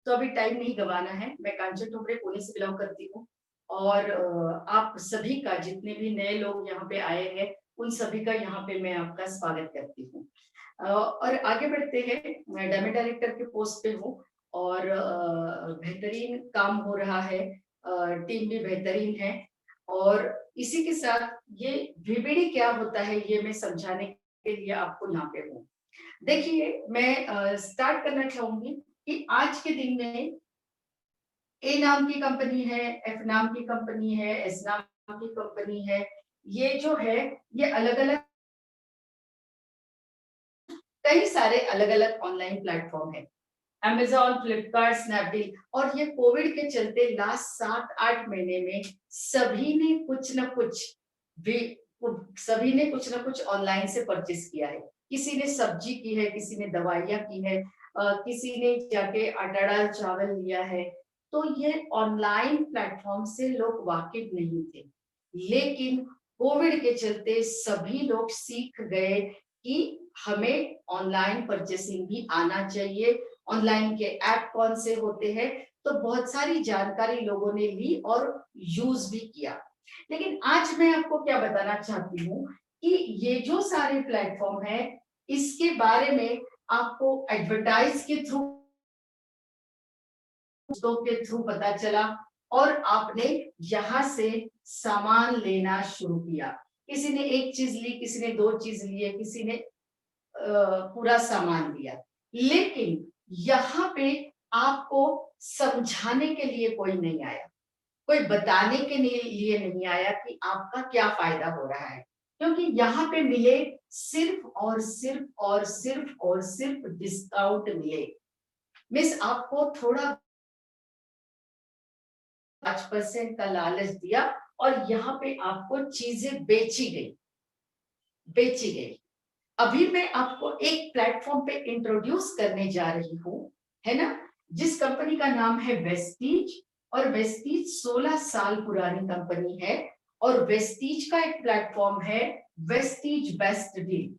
तो अभी टाइम नहीं गंवाना है। मैं कांचन ठोंबरे पुणे से बिलॉन्ग करती हूँ और आप सभी का, जितने भी नए लोग यहाँ पे आए हैं, उन सभी का यहाँ पे मैं आपका स्वागत करती हूँ। और आगे बढ़ते हैं। मैं डेमो डायरेक्टर के पोस्ट पे हूँ और बेहतरीन काम हो रहा है। टीम भी बेहतरीन है और इसी के साथ ये वीबीडी क्या होता है ये मैं समझाने के लिए आपको यहाँ पे हूँ। देखिए, मैं स्टार्ट करना चाहूंगी कि आज के दिन में ए नाम की कंपनी है, एफ नाम की कंपनी है, एस नाम की कंपनी है। ये जो है, ये अलग-अलग कई सारे अलग-अलग ऑनलाइन प्लेटफॉर्म है। अमेज़न, फ्लिपकार्ट, स्नैपडील और ये कोविड के चलते लास्ट 7-8 महीने में सभी ने कुछ न कुछ भी सभी ने कुछ न कुछ ऑनलाइन से परचेज किया है। किसी ने सब्जी की है, किसी ने दवाइयाँ की है, किसी ने जाके आटा दाल चावल लिया है। तो ये ऑनलाइन प्लेटफॉर्म से लोग वाकिफ नहीं थे। लेकिन कोविड के चलते सभी लोग सीख गए कि हमें ऑनलाइन परचेसिंग भी आना चाहिए। ऑनलाइन के ऐप कौन से होते हैं, तो बहुत सारी जानकारी लोगों ने ली और यूज भी किया। लेकिन आज मैं आपको क्या बताना चाहती हूँ कि ये जो सारे प्लेटफॉर्म है, इसके बारे में आपको एडवर्टाइज के थ्रू, दोस्तों के थ्रू पता चला और आपने यहाँ से सामान लेना शुरू किया। किसी ने एक चीज ली, किसी ने 2 चीज लिए, किसी ने पूरा सामान लिया। लेकिन यहाँ पे आपको समझाने के लिए कोई नहीं आया, कोई बताने के लिए नहीं आया कि आपका क्या फायदा हो रहा है, क्योंकि यहाँ पे मिले सिर्फ और सिर्फ और सिर्फ और सिर्फ डिस्काउंट मिले। मिस आपको थोड़ा 5% का लालच दिया और यहाँ पे आपको चीजें बेची गई। अभी मैं आपको एक प्लेटफॉर्म पे इंट्रोड्यूस करने जा रही हूँ, है ना, जिस कंपनी का नाम है वेस्टीज। और वेस्टीज 16 साल पुरानी कंपनी है और वेस्टीज का एक प्लेटफॉर्म है वेस्टीज बेस्ट डील।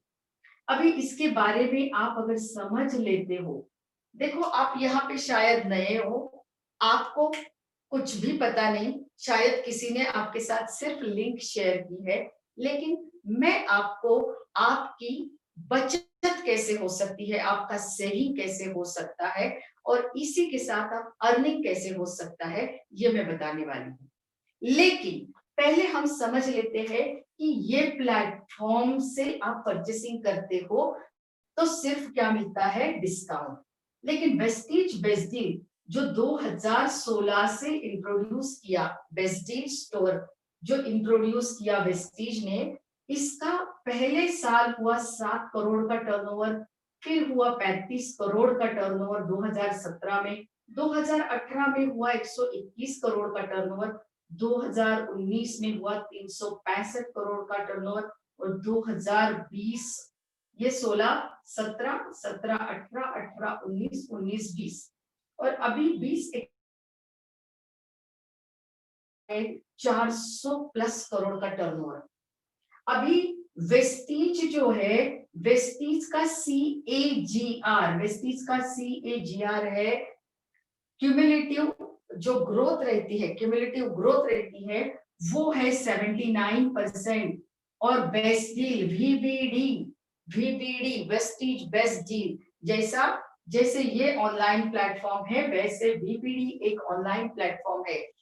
अभी इसके बारे में आप अगर समझ लेते हो, देखो आप यहाँ पे शायद नए हो, आपको कुछ भी पता नहीं, शायद किसी ने आपके साथ सिर्फ लिंक शेयर की है, लेकिन मैं आपको आपकी बचत कैसे हो सकती है, आपका सेविंग कैसे हो सकता है और इसी के साथ आप अर्निंग कैसे हो सकता है, ये मैं बताने वाली हूँ। लेकिन पहले हम समझ लेते हैं कि ये प्लेटफॉर्म से आप परचेसिंग करते हो तो सिर्फ क्या मिलता है, डिस्काउंट। लेकिन वेस्टीज बेस्ट डील जो 2016 से इंट्रोड्यूस किया, बेस्ट डील स्टोर जो इंट्रोड्यूस किया वेस्टीज ने, इसका पहले साल हुआ 7 करोड़ का टर्नओवर, फिर हुआ 35 करोड़ का टर्नओवर 2017 में, 2018 में हुआ 121 करोड़ का टर्नओवर, 2019 में हुआ 365 करोड़ का टर्नओवर और 2020, ये 16, 17, 17, 18, 18, 19, 19, 20 और अभी 20 400 प्लस करोड़ का टर्नओवर। अभी वेस्टीज जो है, वेस्टीज का CAGR है, क्यूमुलेटिव जो ग्रोथ रहती है, क्यूमुलेटिव ग्रोथ रहती है, वो है 79%। और best deal VBD Vestige best deal, जैसे ये ऑनलाइन प्लेटफॉर्म है, वैसे VBD एक ऑनलाइन प्लेटफॉर्म है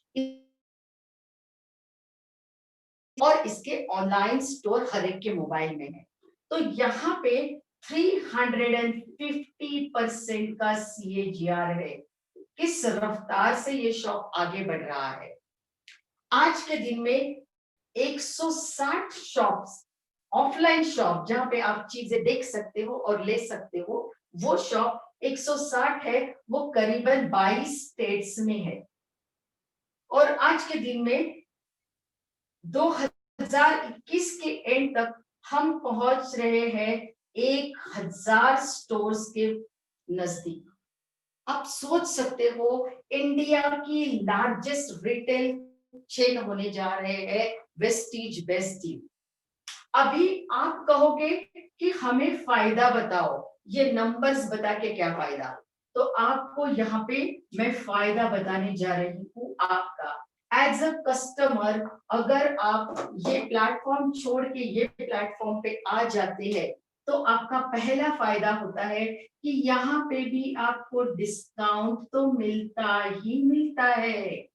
और इसके ऑनलाइन स्टोर हर एक के मोबाइल में है। तो यहाँ पे 350% का CAGR है। किस रफ्तार से ये शॉप आगे बढ़ रहा है। आज के दिन में 160 शॉप्स, ऑफलाइन शॉप जहां पे आप चीजें देख सकते हो और ले सकते हो, वो शॉप 160 है, वो करीबन 22 स्टेट्स में है। और आज के दिन में 2021 के एंड तक हम पहुंच रहे हैं 1000 स्टोर्स के नजदीक। आप सोच सकते हो इंडिया की लार्जेस्ट रिटेल चेन होने जा रहे हैं वेस्टीज बेस्ट डील। अभी आप कहोगे कि हमें फायदा बताओ, ये नंबर्स बता के क्या फायदा। तो आपको यहाँ पे मैं फायदा बताने जा रही हूँ आपका एज अ कस्टमर। अगर आप ये प्लेटफॉर्म छोड़ के ये प्लेटफॉर्म पे आ जाते हैं तो आपका पहला फायदा होता है कि यहाँ पे भी आपको डिस्काउंट तो मिलता ही मिलता है,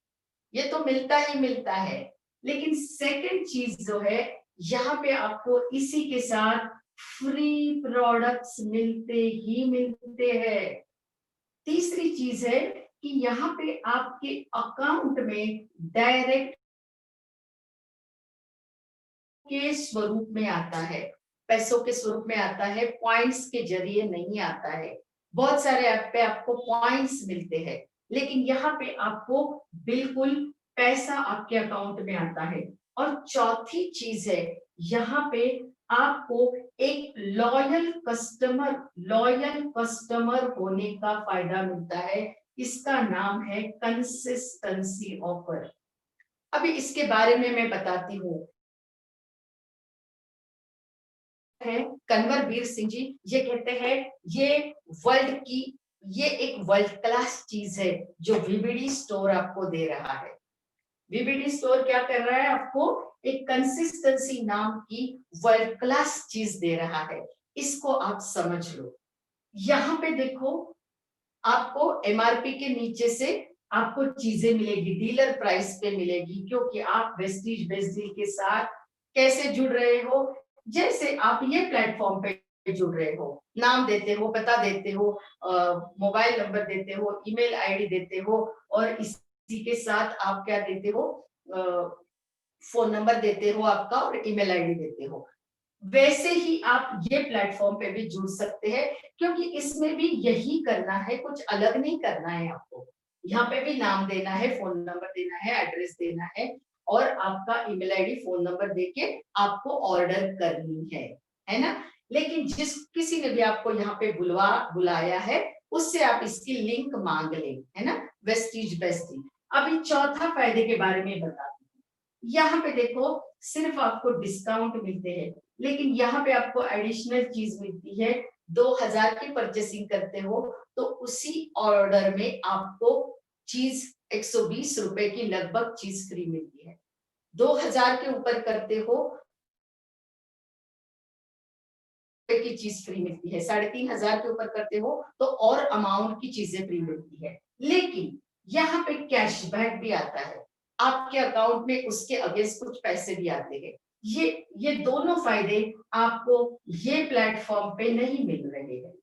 ये तो मिलता ही मिलता है। लेकिन सेकंड चीज जो है, यहाँ पे आपको इसी के साथ फ्री प्रोडक्ट्स मिलते ही मिलते हैं। तीसरी चीज है कि यहाँ पे आपके अकाउंट में डायरेक्ट के स्वरूप में आता है, पैसों के स्वरूप में आता है, पॉइंट्स के जरिए नहीं आता है। बहुत सारे ऐप पे आपको पॉइंट्स मिलते हैं, लेकिन यहाँ पे आपको बिल्कुल पैसा आपके अकाउंट में आता है। और चौथी चीज है, यहाँ पे आपको एक लॉयल कस्टमर होने का फायदा मिलता है। इसका नाम है कंसिस्टेंसी ऑफर। अभी इसके बारे में मैं बताती हूँ। है कन्वरवीर सिंह जी, ये कहते हैं ये एक वर्ल्ड क्लास चीज है जो वीबीडी स्टोर आपको दे रहा है। वीबीडी स्टोर क्या कर रहा है, आपको एक कंसिस्टेंसी नाम की वर्ल्ड क्लास चीज दे रहा है। इसको आप समझ लो। यहाँ पे देखो, आपको एमआरपी के नीचे से आपको चीजें मिलेगी, डीलर प्राइस पे मिलेगी, क्योंकि आप वेस्टीज बेस्ट डील के साथ कैसे जुड़ रहे हो। जैसे आप ये प्लेटफॉर्म पे जुड़ रहे हो, नाम देते हो, पता देते हो, मोबाइल नंबर देते हो, ईमेल आईडी देते हो, और इसी के साथ आप क्या देते हो, फोन नंबर देते हो आपका और ईमेल आईडी देते हो। वैसे ही आप ये प्लेटफॉर्म पे भी जुड़ सकते हैं, क्योंकि इसमें भी यही करना है, कुछ अलग नहीं करना है आपको। यहाँ पे भी नाम देना है, फोन नंबर देना है, एड्रेस देना है, और आपका ईमेल आईडी फोन नंबर देके आपको ऑर्डर करनी है ना। लेकिन जिस किसी ने भी आपको यहाँ पे बुलाया है, उससे आप इसकी लिंक मांग लें, है ना, वेस्टीज बेस्टी। अभी चौथा फायदे के बारे में बताती हूँ। यहाँ पे देखो, सिर्फ आपको डिस्काउंट मिलते हैं, लेकिन यहाँ पे आपको एडिशनल चीज मिलती है। 2000 की परचेसिंग करते हो तो उसी ऑर्डर में आपको चीज 120 रुपए की लगभग चीज फ्री मिलती है। 2000 के ऊपर करते हो की चीज फ्री मिलती है, 3500 के ऊपर करते हो तो और अमाउंट की चीजें फ्री मिलती है। लेकिन यहाँ पे कैशबैक भी आता है, आपके अकाउंट में उसके अगेंस्ट कुछ पैसे भी आते हैं। ये दोनों फायदे आपको ये प्लेटफॉर्म पे नहीं मिल रहे हैं।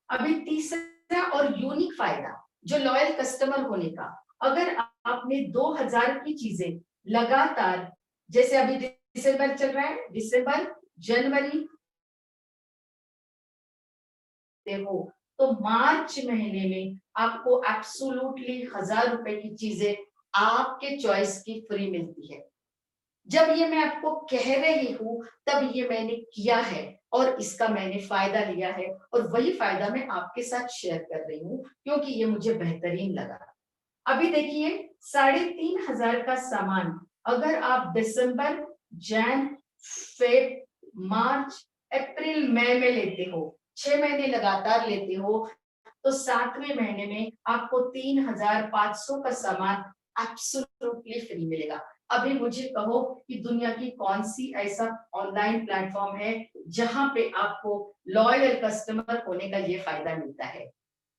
अभी तीसरा और यूनिक फायदा जो लॉयल कस्टमर होने का, अगर आपने 2000 की चीजें लगातार, जैसे अभी दिसंबर चल रहा है, दिसंबर जनवरी हो, तो मार्च महीने में आपको एब्सोल्युटली 1000 रुपए की चीजें आपके चॉइस की फ्री मिलती है। जब ये मैं आपको कह रही हूँ तब ये मैंने किया है और इसका मैंने फायदा लिया है, और वही फायदा मैं आपके साथ शेयर कर रही हूँ क्योंकि ये मुझे बेहतरीन लगा। अभी देखिए, 3500 का सामान अगर आप दिसंबर, जैन, फेब, मार्च, अप्रैल, मई में लेते हो, 6 महीने लगातार लेते हो, तो 7वें महीने में आपको 3500 का सामान एब्सोल्युटली फ्री मिलेगा। अभी मुझे कहो कि दुनिया की कौन सी ऐसा ऑनलाइन प्लेटफॉर्म है जहां पे आपको लॉयल कस्टमर होने का ये फायदा मिलता है।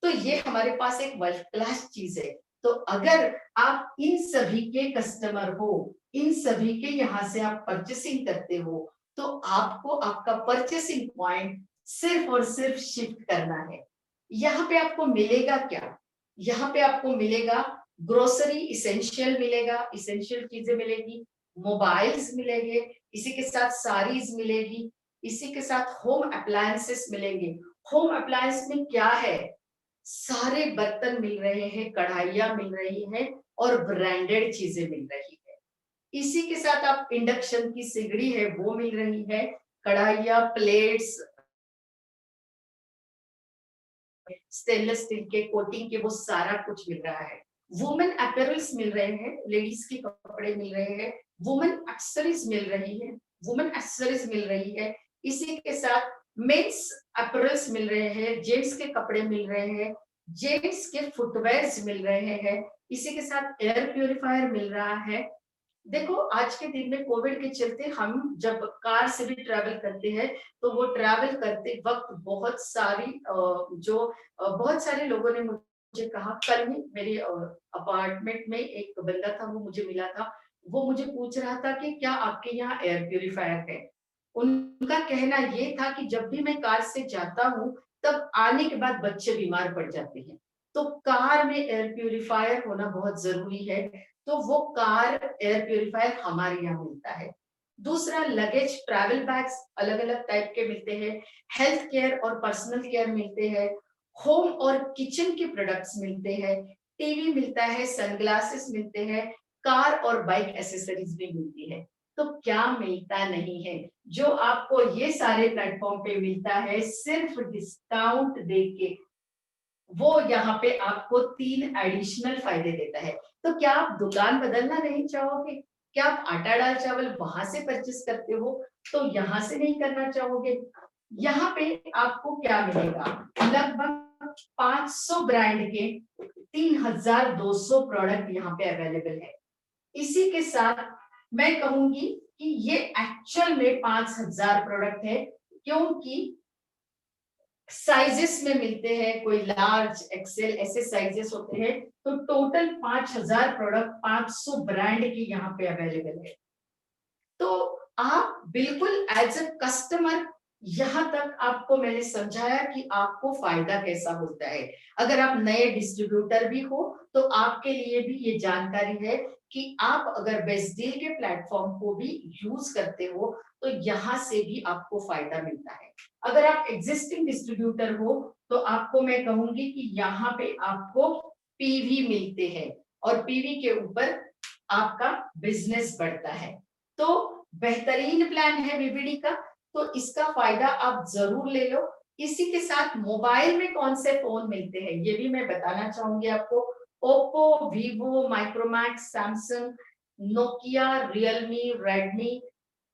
तो ये हमारे पास एक वर्ल्ड क्लास चीज है। तो अगर आप इन सभी के कस्टमर हो, इन सभी के यहाँ से आप परचेसिंग करते हो, तो आपको आपका परचेसिंग पॉइंट सिर्फ और सिर्फ शिफ्ट करना है। यहाँ पे आपको मिलेगा क्या, यहाँ पे आपको मिलेगा ग्रोसरी, इसेंशियल मिलेगा, इसेंशियल चीजें मिलेगी, मोबाइल्स मिलेंगे, इसी के साथ साड़ीज मिलेगी, इसी के साथ होम अप्लायंसेस मिलेंगे। होम अप्लायंस में क्या है, सारे बर्तन मिल रहे हैं, कढ़ाइयां मिल रही हैं और ब्रांडेड चीजें मिल रही है। इसी के साथ आप इंडक्शन की सिगड़ी है वो मिल रही है, कढ़ाइयां, प्लेट्स, स्टेनलेस स्टील के कोटिंग के, वो सारा कुछ मिल रहा है। वुमेन अपैरल्स मिल रहे हैं, लेडीज के कपड़े मिल रहे हैं, वुमेन एक्सेसरीज मिल रही है, वुमेन एक्सेसरीज मिल रही है। इसी के साथ मेंस अपैरल्स मिल रहे हैं, जेंट्स के कपड़े मिल रहे हैं, जेंट्स के फुटवेयर्स मिल रहे हैं, इसी के साथ एयर प्यूरिफायर मिल रहा है। देखो आज के दिन में कोविड के चलते हम जब कार से भी ट्रैवल करते हैं तो वो ट्रैवल करते वक्त बहुत सारी बहुत सारे लोगों ने मुझे कहा, कल ही मेरे अपार्टमेंट में एक बंदा था, वो मुझे मिला था, वो मुझे पूछ रहा था कि क्या आपके यहाँ एयर प्यूरिफायर है। उनका कहना ये था कि जब भी मैं कार से जाता हूँ तब आने के बाद बच्चे बीमार पड़ जाते हैं, तो कार में एयर प्यूरिफायर होना बहुत जरूरी है। तो वो कार एयर प्यूरिफायर हमारे यहाँ मिलता है। दूसरा, लगेज ट्रैवल बैग्स अलग अलग टाइप के मिलते हैं, हेल्थ केयर और पर्सनल केयर मिलते हैं, होम और किचन के प्रोडक्ट्स मिलते हैं, टीवी मिलता है, सनग्लासेस मिलते हैं, कार और बाइक एसेसरीज भी मिलती है। तो क्या मिलता नहीं है जो आपको ये सारे प्लेटफॉर्म पे मिलता है सिर्फ डिस्काउंट देके। वो यहाँ पे आपको 3 एडिशनल फायदे देता है। तो क्या आप दुकान बदलना नहीं चाहोगे? क्या आप आटा दाल चावल वहां से परचेस करते हो तो यहाँ से नहीं करना चाहोगे? यहाँ पे आपको क्या मिलेगा? लगभग 500 ब्रांड के 3200 प्रोडक्ट यहाँ पे अवेलेबल है। इसी के साथ मैं कहूंगी कि ये एक्चुअल में 5000 प्रोडक्ट है, क्योंकि साइजेस में मिलते हैं, कोई लार्ज एक्सेल ऐसे साइजेस होते हैं, तो टोटल 5000 प्रोडक्ट 500 ब्रांड की यहाँ पे अवेलेबल है। तो आप बिल्कुल एज अ कस्टमर, यहां तक आपको मैंने समझाया कि आपको फायदा कैसा होता है। अगर आप नए डिस्ट्रीब्यूटर भी हो तो आपके लिए भी ये जानकारी है कि आप अगर बेस्ट डील के प्लेटफॉर्म को भी यूज करते हो तो यहाँ से भी आपको फायदा मिलता है। अगर आप एग्जिस्टिंग डिस्ट्रीब्यूटर हो तो आपको मैं कहूंगी कि यहाँ पे आपको पीवी मिलते हैं और पीवी के ऊपर आपका बिजनेस बढ़ता है। तो बेहतरीन प्लान है बीबीडी का, तो इसका फायदा आप जरूर ले लो। इसी के साथ मोबाइल में कौन से फोन मिलते हैं ये भी मैं बताना चाहूंगी आपको। Oppo, Vivo, Micromax, Samsung, Nokia, Realme, Redmi,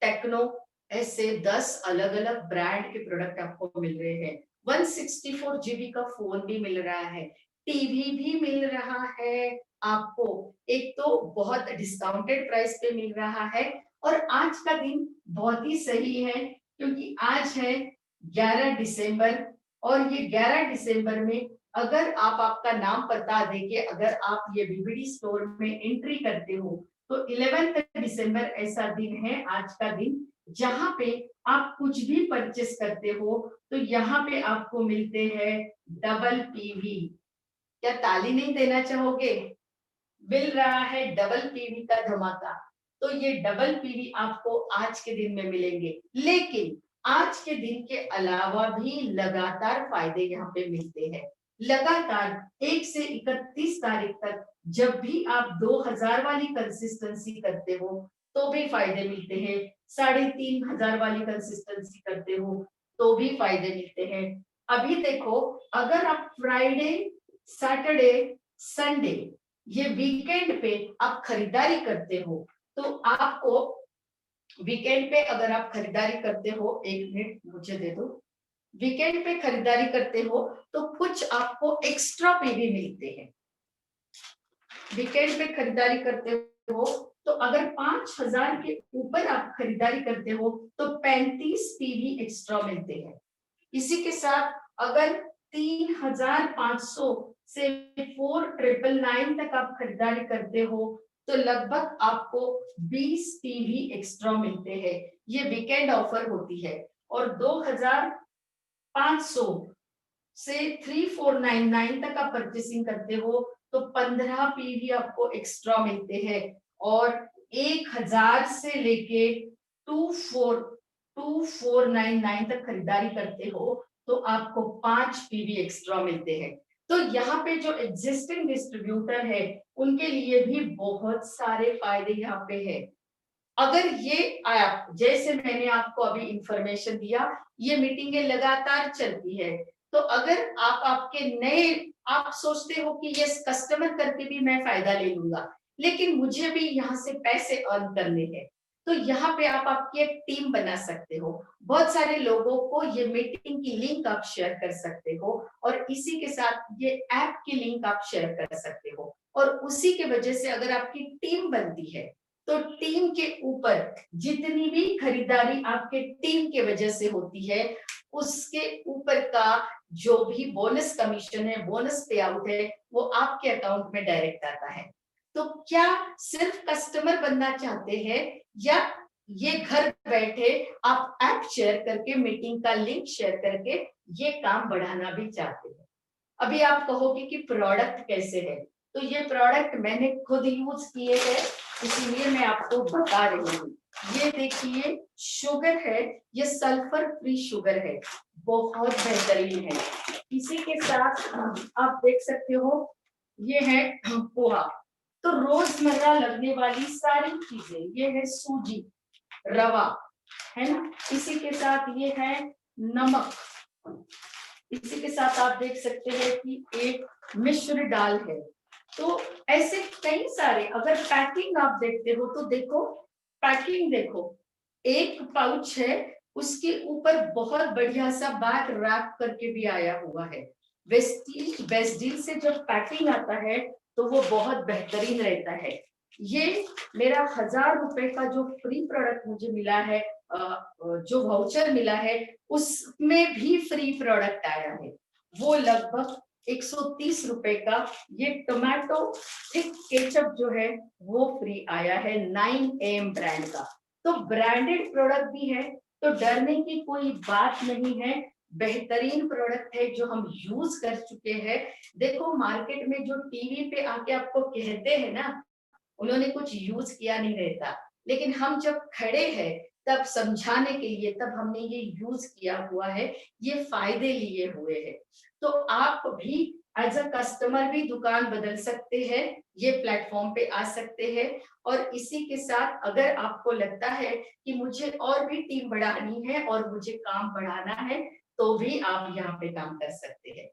Tecno, ऐसे 10 अलग अलग ब्रांड के प्रोडक्ट आपको मिल रहे हैं। 164 जीबी का फोन भी मिल रहा है, टीवी भी मिल रहा है आपको, एक तो बहुत डिस्काउंटेड प्राइस पे मिल रहा है। और आज का दिन बहुत ही सही है क्योंकि आज है 11 दिसंबर, और ये 11 दिसंबर में अगर आप आपका नाम पता देके अगर आप ये बीबीडी स्टोर में एंट्री करते हो तो 11 दिसंबर ऐसा दिन है आज का दिन जहां पे आप कुछ भी परचेस करते हो तो यहाँ पे आपको मिलते हैं डबल पीवी। क्या ताली नहीं देना चाहोगे? मिल रहा है डबल पीवी का धमाका। तो ये डबल पीवी आपको आज के दिन में मिलेंगे, लेकिन आज के दिन के अलावा भी लगातार फायदे यहाँ पे मिलते हैं। लगातार 1 से 31 तारीख तक जब भी आप 2000 वाली कंसिस्टेंसी करते हो तो भी फायदे मिलते हैं, 3500 वाली कंसिस्टेंसी करते हो तो भी फायदे मिलते हैं। अभी देखो, अगर आप फ्राइडे, सैटरडे, संडे, ये वीकेंड पे आप खरीदारी करते हो तो आपको वीकेंड पे अगर आप खरीदारी करते हो, एक मिनट मुझे दे दो, वीकेंड पे खरीदारी करते हो तो कुछ आपको एक्स्ट्रा पीवी मिलते हैं। वीकेंड पे खरीदारी करते हो तो अगर 5000 के ऊपर आप खरीदारी करते हो तो 35 पीवी एक्स्ट्रा मिलते हैं। इसी के साथ अगर 3500 से 4999 तक आप खरीदारी करते हो तो लगभग आपको 20 टीवी एक्स्ट्रा मिलते हैं। ये वीकेंड ऑफर होती है। और 2500 से 3499 तक आप परचेसिंग करते हो तो 15 पीवी आपको एक्स्ट्रा मिलते हैं। और 1000 से लेके 2499 तक खरीदारी करते हो तो आपको 5 पीवी एक्स्ट्रा मिलते हैं। तो यहाँ पे जो एग्जिस्टिंग डिस्ट्रीब्यूटर है उनके लिए भी बहुत सारे फायदे यहाँ पे है। अगर ये आप, जैसे मैंने आपको अभी इंफॉर्मेशन दिया, ये मीटिंगें लगातार चलती है, तो अगर आप आपके नए, आप सोचते हो कि ये कस्टमर करके भी मैं फायदा ले लूंगा, लेकिन मुझे भी यहाँ से पैसे अर्न करने हैं, तो यहाँ पे आप आपकी एक टीम बना सकते हो, बहुत सारे लोगों को ये मीटिंग की लिंक आप शेयर कर सकते हो और इसी के साथ ये ऐप की लिंक आप शेयर कर सकते हो। और उसी के वजह से अगर आपकी टीम बनती है तो टीम के ऊपर जितनी भी खरीदारी आपके टीम के वजह से होती है उसके ऊपर का जो भी बोनस कमीशन है, बोनस पे आउट है, वो आपके अकाउंट में डायरेक्ट आता है। तो क्या सिर्फ कस्टमर बनना चाहते हैं या ये घर बैठे आप ऐप शेयर करके, मीटिंग का लिंक शेयर करके ये काम बढ़ाना भी चाहते हैं? अभी आप कहोगे कि प्रोडक्ट कैसे है, तो ये प्रोडक्ट मैंने खुद यूज किए हैं, इसीलिए मैं आपको बता रही हूँ। ये देखिए शुगर है, ये सल्फर फ्री शुगर है, बहुत बेहतरीन है। इसी के साथ आप देख सकते हो ये है पोहा। तो रोजमर्रा लगने वाली सारी चीजें, ये है सूजी, रवा, है ना, इसी के साथ ये है नमक, इसी के साथ आप देख सकते हैं कि एक मिश्र दाल है। तो ऐसे कई सारे, अगर पैकिंग आप देखते हो तो देखो, पैकिंग देखो, एक पाउच है उसके ऊपर बहुत बढ़िया सा बैग रैप करके भी आया हुआ है। वेस्टीज बेस्ट डील से जब पैकिंग आता है तो वो बहुत बेहतरीन रहता है। ये मेरा 1000 रुपए का जो फ्री प्रोडक्ट मुझे मिला है, जो वाउचर मिला है, उसमें भी फ्री प्रोडक्ट आया है, वो लगभग 130 रुपए का ये टोमेटो थिक केचप जो है वो फ्री आया है 9AM ब्रांड का। तो ब्रांडेड प्रोडक्ट भी है तो डरने की कोई बात नहीं है, बेहतरीन प्रोडक्ट है जो हम यूज कर चुके हैं। देखो मार्केट में जो टीवी पे आके आपको कहते हैं ना, उन्होंने कुछ यूज किया नहीं रहता, लेकिन हम जब खड़े हैं तब समझाने के लिए, तब हमने ये यूज किया हुआ है, ये फायदे लिए हुए हैं। तो आप भी एज अ कस्टमर भी दुकान बदल सकते हैं, ये प्लेटफॉर्म पे आ सकते हैं। और इसी के साथ अगर आपको लगता है कि मुझे और भी टीम बढ़ानी है और मुझे काम बढ़ाना है, तो भी आप यहाँ पे काम कर सकते हैं।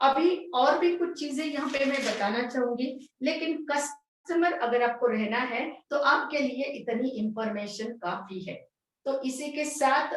अभी और भी कुछ चीजें यहाँ पे मैं बताना चाहूंगी, लेकिन कस्टमर अगर आपको रहना है तो आपके लिए इतनी इंफॉर्मेशन काफी है। तो इसी के साथ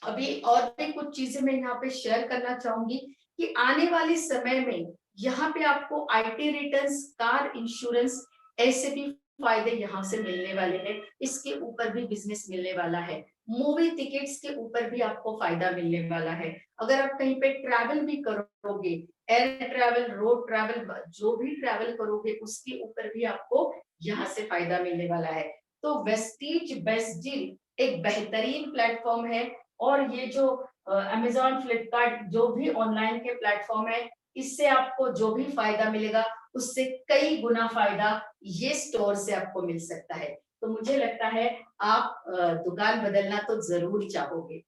अभी और भी कुछ चीजें मैं यहाँ पे शेयर करना चाहूंगी कि आने वाले समय में यहाँ पे आपको आईटी रिटर्न्स, कार इंश्योरेंस, ऐसे भी फायदे यहाँ से मिलने वाले हैं, इसके ऊपर भी बिजनेस मिलने वाला है। मूवी टिकट्स के ऊपर भी आपको फायदा मिलने वाला है। अगर आप कहीं पे ट्रैवल भी करोगे, एयर ट्रैवल, रोड ट्रैवल, जो भी ट्रैवल करोगे उसके ऊपर भी आपको यहाँ से फायदा मिलने वाला है। तो वेस्टीज बेस्ट डील एक बेहतरीन प्लेटफॉर्म है। और ये जो अमेजॉन, फ्लिपकार्ट, जो भी ऑनलाइन के प्लेटफॉर्म है, इससे आपको जो भी फायदा मिलेगा उससे कई गुना फायदा ये स्टोर से आपको मिल सकता है। तो मुझे लगता है आप दुकान बदलना तो जरूर चाहोगे।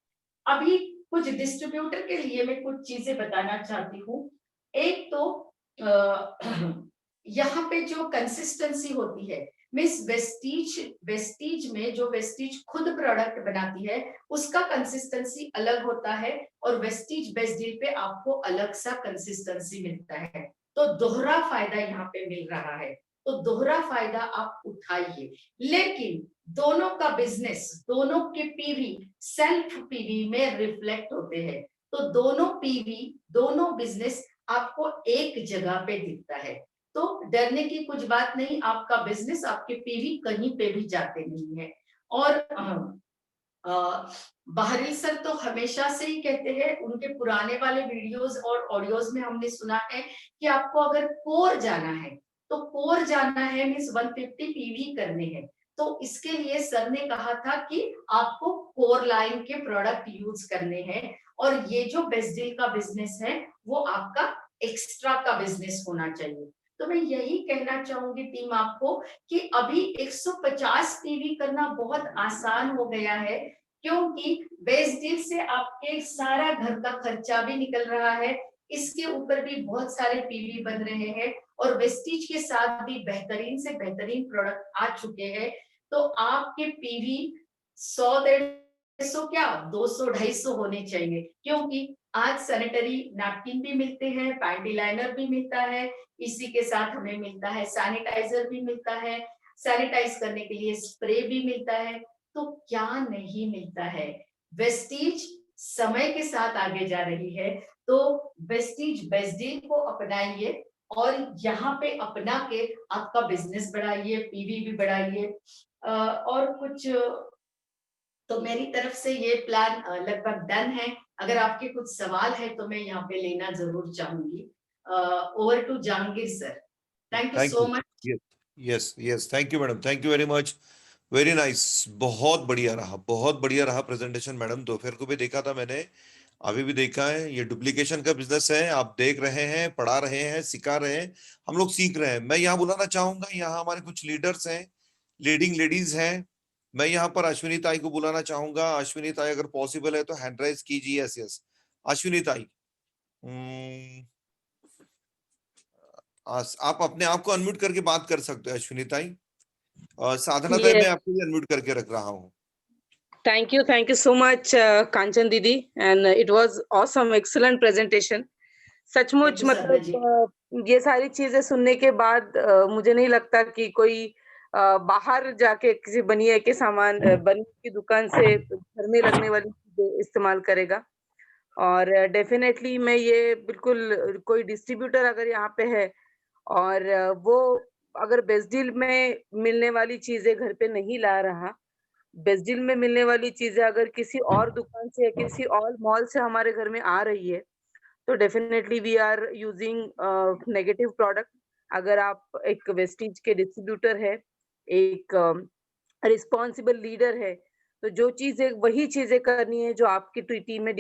अभी कुछ डिस्ट्रीब्यूटर के लिए मैं कुछ चीजें बताना चाहती हूँ। एक तो यहाँ पे जो कंसिस्टेंसी होती है, मिस वेस्टीज, वेस्टीज में जो वेस्टीज खुद प्रोडक्ट बनाती है उसका कंसिस्टेंसी अलग होता है और वेस्टीज बेस्ट डील पे आपको अलग सा कंसिस्टेंसी मिलता है। तो दोहरा फायदा यहाँ पे मिल रहा है, तो दोहरा फायदा आप उठाइए। लेकिन दोनों का बिजनेस, दोनों के पीवी सेल्फ पीवी में रिफ्लेक्ट होते हैं। तो दोनों पीवी, दोनों बिजनेस आपको एक जगह पे दिखता है। तो डरने की कुछ बात नहीं, आपका बिजनेस, आपके पीवी कहीं पे भी जाते नहीं है। और बाहरी सर तो हमेशा से ही कहते हैं, उनके पुराने वाले वीडियोस और ऑडियोज में हमने सुना है कि आपको अगर कोर जाना है तो कोर जाना है मीन्स 150 पीवी करने हैं। तो इसके लिए सर ने कहा था कि आपको कोर लाइन के प्रोडक्ट यूज करने हैं और ये जो बेस्ट डील का बिजनेस है वो आपका एक्स्ट्रा का बिजनेस होना चाहिए। तो मैं यही कहना चाहूंगी टीम आपको कि अभी 150 पीवी करना बहुत आसान हो गया है, क्योंकि बेस्ट डील से आपके सारा घर का खर्चा भी निकल रहा है, इसके ऊपर भी बहुत सारे पीवी बन रहे हैं और वेस्टीज के साथ भी बेहतरीन से बेहतरीन प्रोडक्ट आ चुके हैं। तो आपके पीवी 100-150 क्या 200-250 होने चाहिए, क्योंकि आज सैनिटरी नैपकिन भी मिलते हैं, पैंटी लाइनर भी मिलता है, इसी के साथ हमें मिलता है सैनिटाइजर भी मिलता है, सैनिटाइज करने के लिए स्प्रे भी मिलता है, तो क्या नहीं मिलता है। वेस्टीज समय के साथ आगे जा रही है, तो वेस्टीज बेस्ट डील को अपनाइए और यहाँ पे अपना के आपका बिजनेस बढ़ाइए, पीवी भी बढ़ाइए। और कुछ तो मेरी तरफ से ये प्लान लगभग डन है। अगर आपके कुछ सवाल है तो मैं यहाँ पे लेना जरूर चाहूंगी। Over to Jahangir sir. Thank you thank so you. Much. Yes yes yes, thank you madam, thank you very much. Very nice, बहुत बढ़िया रहा, बहुत बढ़िया रहा प्रेजेंटेशन मैडम। दोपहर को भी देखा था मैंने, अभी भी देखा है। ये डुप्लीकेशन का बिजनेस है, आप देख रहे हैं, पढ़ा रहे हैं, सिखा रहे हैं, हम लोग सीख रहे हैं। मैं यहाँ बुलाना चाहूंगा, यहाँ हमारे कुछ लीडर्स हैं, लीडिंग लेडीज हैं। मैं यहाँ पर अश्विनी ताई को बुलाना चाहूंगा। अश्विनी ताई अगर पॉसिबल है तो हैंड राइज कीजिए। यस यस, अश्विनी ताई, आप अपने आप को अनम्यूट करके बात कर सकते हो अश्विनी ताई। साधना ताई, मैं Yes, आपको भी अनम्यूट करके रख रहा हूँ। thank you so much, Kanchan Didi, and it was awesome, excellent presentation. Thank सचमुच यू साधना जी। ये सारी चीजें सुनने के बाद मुझे नहीं लगता कि कोई बाहर जाके किसी बनिए के सामान बनिए की दुकान से घर में लगने वाली चीजें इस्तेमाल करेगा। और डेफिनेटली मैं ये बिल्कुल, कोई डिस्ट्रीब्यूटर अगर यहाँ पे है और वो अगर बेस्ट डील में मिलने वाली चीजें घर पे नहीं ला रहा, बेस्ट डील में मिलने वाली चीजें अगर किसी और दुकान से या किसी और मॉल से हमारे घर में आ रही है, तो definitely we are using negative product. अगर आप एक वेस्टीज के डिस्ट्रीब्यूटर है, एक रिस्पॉन्सिबल लीडर है, तो जो चीजें वही चीजें करनी है जो आपकी टीम में